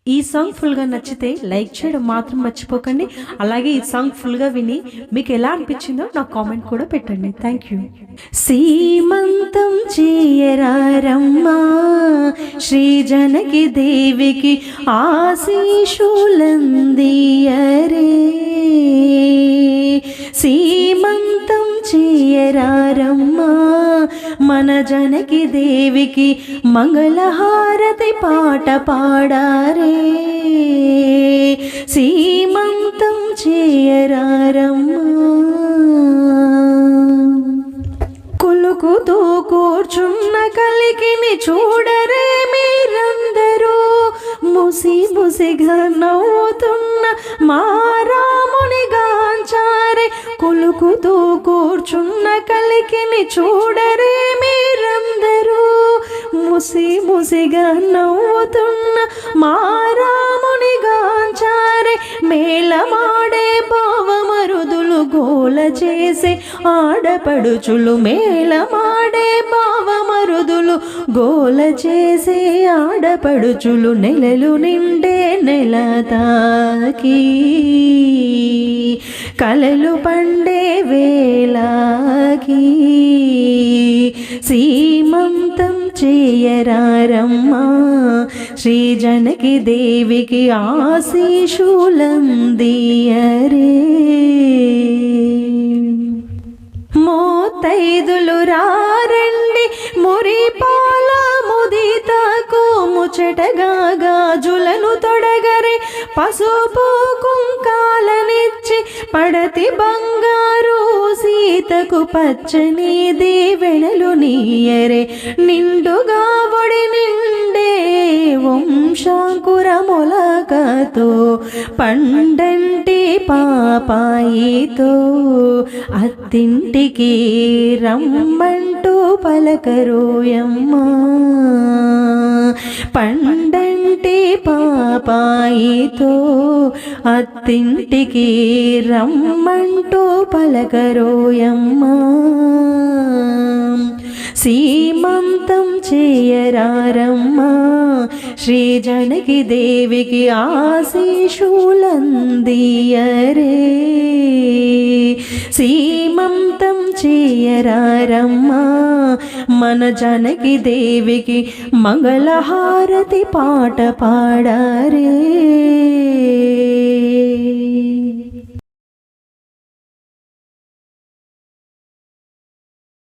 ఈ సాంగ్ ఫుల్గా నచ్చితే లైక్ చేయడం మాత్రం మర్చిపోకండి. అలాగే ఈ సాంగ్ ఫుల్గా విని మీకు ఎలా అనిపించిందో నాకు కామెంట్ కూడా పెట్టండి. Thank you. సీమంతం చేయరారమ్మా శ్రీ జనకి దేవికి ఆశీషులందియరే. సీమంతం చేయరారమ్మా మన జనకి దేవికి మంగళహారతి పాట పాడారే. సీమంతం చేయరారమ్మా. కులుకుతూ కూర్చున్న కలికిని చూడరే మీరందరూ, ముసి ముసిగా నవ్వుతున్న మా రాముని గాంచారే. కులుకుతూ కూర్చున్న కలికిని చూడరే మీరందరూ, ముసి ముసిగా నవ్వుతున్న మా రాముని గాంచారే. మేళమాడే బావమరుదులు గోల చేసే ఆడపడుచులు, మేళమాడే బావమరుదులు గోల చేసే ఆడపడుచులు, నెలలు నిండే నెల తాకి కలలు పండే వేళకి సీమంతం చేయరారమ్మా శ్రీ జనకి దేవికి ఆశీషులందియరే. మోతైదులు రారండి మురిపాల ముదితకు, ముచ్చటగా గాజులను తొడగరే పసుపు కుంకాలనిచ్చి, పడతి బంగారు సీతకు పచ్చని దీవెనలు నీయరే. నిండుగా ఒడి నిండే వంశాంకుర మొలకతో, పండంటి పాపాయితో అత్తింటికి రమ్మంటూ పలకరోయమ్మా. పండంటి పాపాయితో అత్తింటికి రమ్మంటూ పలకరోయమ్మా. సీమంతం చేయరారమ్మా శ్రీ జనకి దేవికి ఆశీషులందియరే. సీమంతం చేయరారమ్మా మన జనకి దేవికి మంగళహారతి పాట పాడారే.